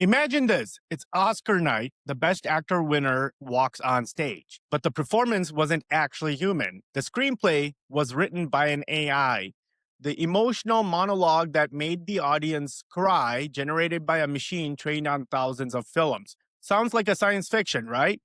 Imagine this. It's Oscar night. The best actor winner walks on stage, but the performance wasn't actually human. The screenplay was written by an AI. The emotional monologue that made the audience cry, generated by a machine trained on thousands of films. Sounds like a science fiction, right?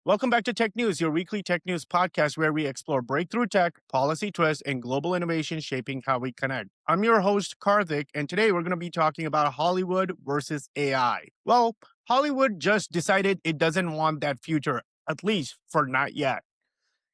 Welcome back to Tech News, your weekly tech news podcast where we explore breakthrough tech, policy twists, and global innovation shaping how we connect. I'm your host, Karthik, and today we're going to be talking about Hollywood versus AI. Well, Hollywood just decided it doesn't want that future, at least for not yet.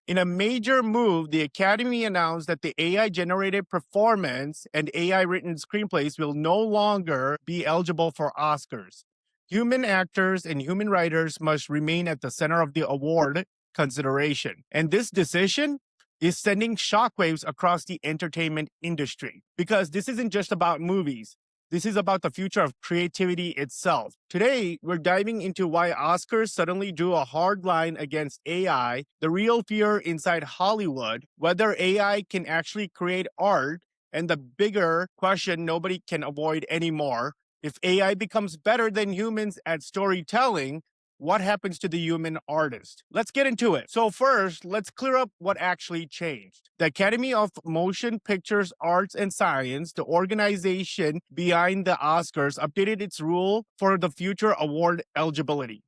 In a major move, the Academy announced that the AI generated performance and AI written screenplays will no longer be eligible for Oscars. Human actors and human writers must remain at the center of the award consideration. And this decision is sending shockwaves across the entertainment industry because this isn't just about movies. This is about the future of creativity itself. Today, we're diving into why Oscars suddenly drew a hard line against AI, the real fear inside Hollywood, whether AI can actually create art, and the bigger question nobody can avoid anymore. If AI becomes better than humans at storytelling, what happens to the human artist? Let's get into it. So first, let's clear up what actually changed. The Academy of Motion Pictures Arts and Science, the organization behind the Oscars, updated its rule for the future award eligibility.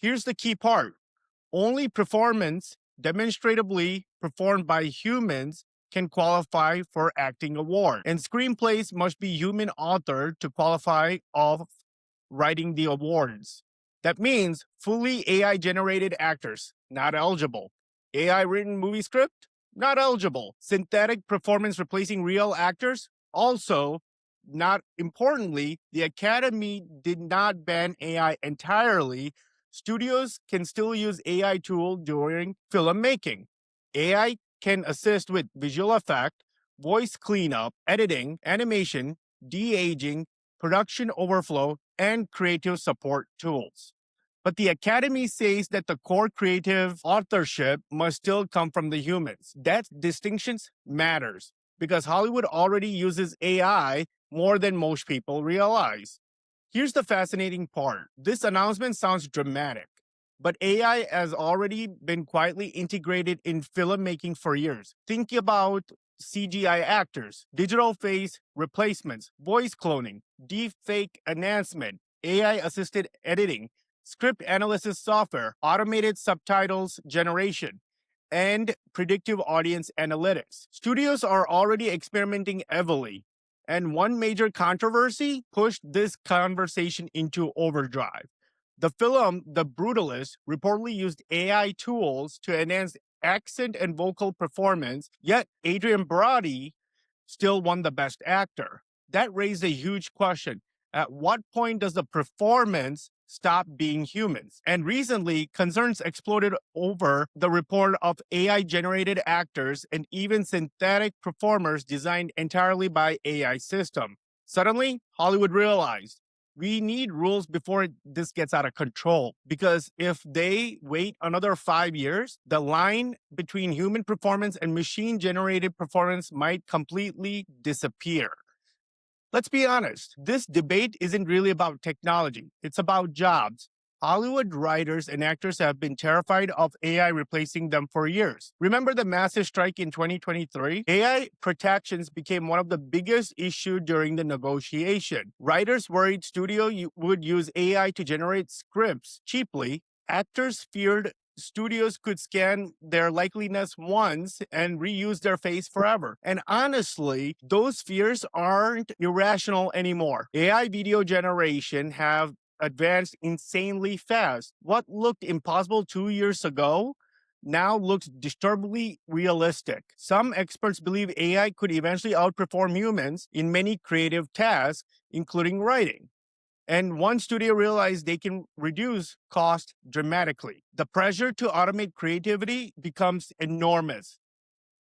Here's the key part. Only performance demonstrably performed by humans can qualify for acting award, and screenplays must be human authored to qualify of writing the awards. That means fully AI generated actors, not eligible. AI written movie script, not eligible. Synthetic performance replacing real actors, also not importantly, the Academy did not ban AI entirely. Studios can still use AI tool during filmmaking. AI can assist with visual effect, voice cleanup, editing, animation, de-aging, production overflow, and creative support tools. But the Academy says that the core creative authorship must still come from the humans. That distinction matters because Hollywood already uses AI more than most people realize. Here's the fascinating part. This announcement sounds dramatic, but AI has already been quietly integrated in filmmaking for years. Think about CGI actors, digital face replacements, voice cloning, deepfake enhancement, AI assisted editing, script analysis software, automated subtitles generation, and predictive audience analytics. Studios are already experimenting heavily. And one major controversy pushed this conversation into overdrive. The film, The Brutalist, reportedly used AI tools to enhance accent and vocal performance, yet Adrian Brody still won the Best Actor. That raised a huge question. At what point does the performance stop being humans? And recently, concerns exploded over the report of AI-generated actors and even synthetic performers designed entirely by AI system. Suddenly, Hollywood realized we need rules before this gets out of control. Because if they wait another 5 years, the line between human performance and machine generated performance might completely disappear. Let's be honest, this debate isn't really about technology, it's about jobs. Hollywood writers and actors have been terrified of AI replacing them for years. Remember the massive strike in 2023? AI protections became one of the biggest issues during the negotiation. Writers worried would use AI to generate scripts cheaply. Actors feared studios could scan their likeliness once and reuse their face forever. And honestly, those fears aren't irrational anymore. AI video generation have advanced insanely fast. What looked impossible 2 years ago now looks disturbingly realistic. Some experts believe AI could eventually outperform humans in many creative tasks, including writing. And one studio realized they can reduce cost dramatically. The pressure to automate creativity becomes enormous.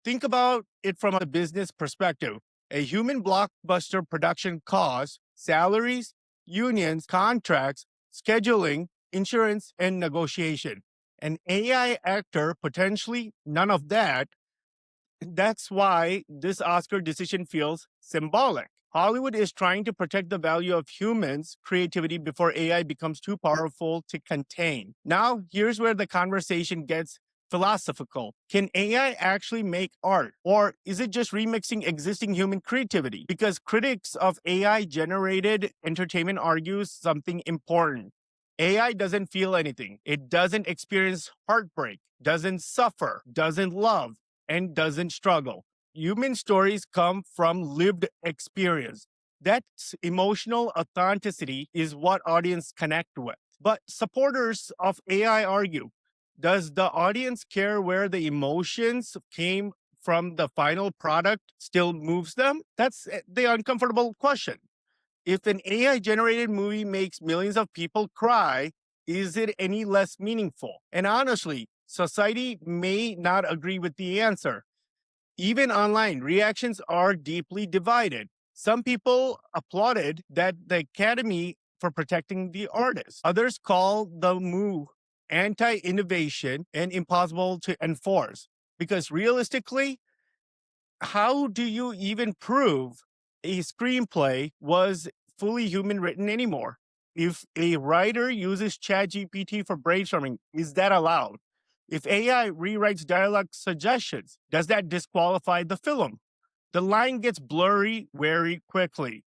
Think about it from a business perspective. A human blockbuster production costs salaries, unions, contracts, scheduling, insurance, and negotiation. An AI actor, potentially none of that. That's why this Oscar decision feels symbolic. Hollywood is trying to protect the value of humans' creativity before AI becomes too powerful to contain. Now, here's where the conversation gets philosophical. Can AI actually make art? Or is it just remixing existing human creativity? Because critics of AI generated entertainment argues something important. AI doesn't feel anything. It doesn't experience heartbreak, doesn't suffer, doesn't love, and doesn't struggle. Human stories come from lived experience. That emotional authenticity is what audience connect with. But supporters of AI argue, does the audience care where the emotions came from? The final product still moves them? That's the uncomfortable question. If an AI generated movie makes millions of people cry, is it any less meaningful? And honestly, society may not agree with the answer. Even online, reactions are deeply divided. Some people applauded that the Academy for protecting the artist. Others call the move anti-innovation and impossible to enforce. Because realistically, how do you even prove a screenplay was fully human written anymore? If a writer uses ChatGPT for brainstorming, is that allowed? If AI rewrites dialogue suggestions, does that disqualify the film? The line gets blurry very quickly.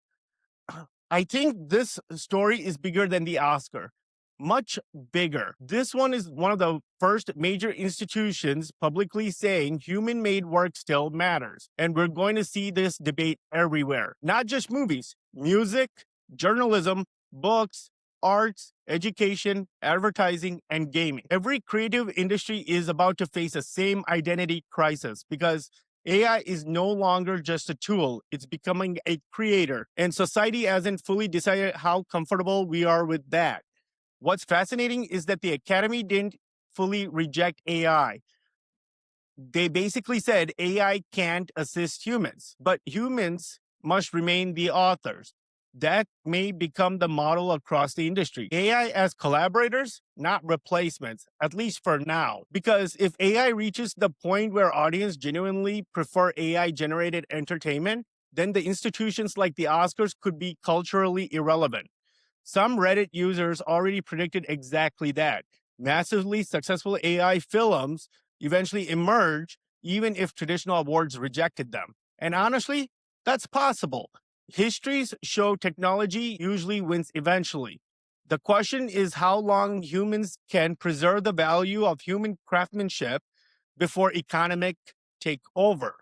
I think this story is bigger than the Oscar, much bigger. This one is one of the first major institutions publicly saying human made work still matters. And we're going to see this debate everywhere, not just movies, music, journalism, books, arts, education, advertising, and gaming. Every creative industry is about to face the same identity crisis because AI is no longer just a tool, it's becoming a creator. And society hasn't fully decided how comfortable we are with that. What's fascinating is that the Academy didn't fully reject AI. They basically said AI can't assist humans, but humans must remain the authors. That may become the model across the industry. AI as collaborators, not replacements, at least for now. Because if AI reaches the point where audience genuinely prefer AI generated entertainment, then the institutions like the Oscars could be culturally irrelevant. Some Reddit users already predicted exactly that. Massively successful AI films eventually emerge, even if traditional awards rejected them. And honestly, that's possible. Histories show technology usually wins eventually. The question is how long humans can preserve the value of human craftsmanship before economic take over.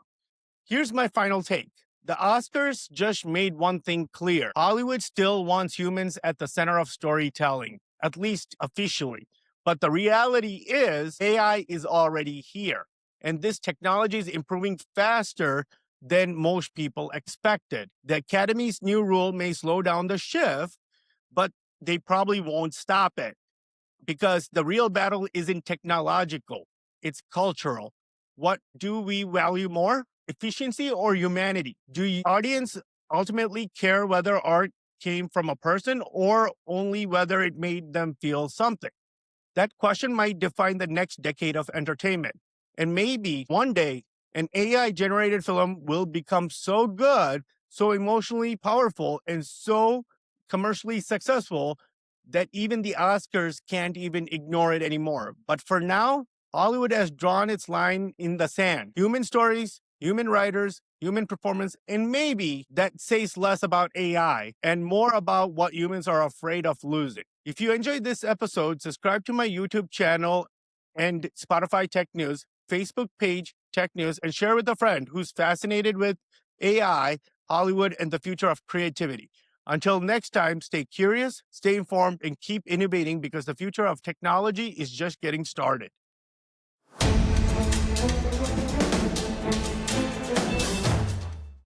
Here's my final take. The Oscars just made one thing clear. Hollywood still wants humans at the center of storytelling, at least officially. But the reality is, AI is already here. And this technology is improving faster than most people expected. The Academy's new rule may slow down the shift, but they probably won't stop it because the real battle isn't technological, it's cultural. What do we value more? Efficiency or humanity? Do the audience ultimately care whether art came from a person or only whether it made them feel something? That question might define the next decade of entertainment. And maybe one day, an AI generated film will become so good, so emotionally powerful, and so commercially successful that even the Oscars can't even ignore it anymore. But for now, Hollywood has drawn its line in the sand. Human stories, human writers, human performance, and maybe that says less about AI and more about what humans are afraid of losing. If you enjoyed this episode, subscribe to my YouTube channel and Spotify Tech News, Facebook page Tech News, and share with a friend who's fascinated with AI, Hollywood, and the future of creativity. Until next time, stay curious, stay informed, and keep innovating because the future of technology is just getting started.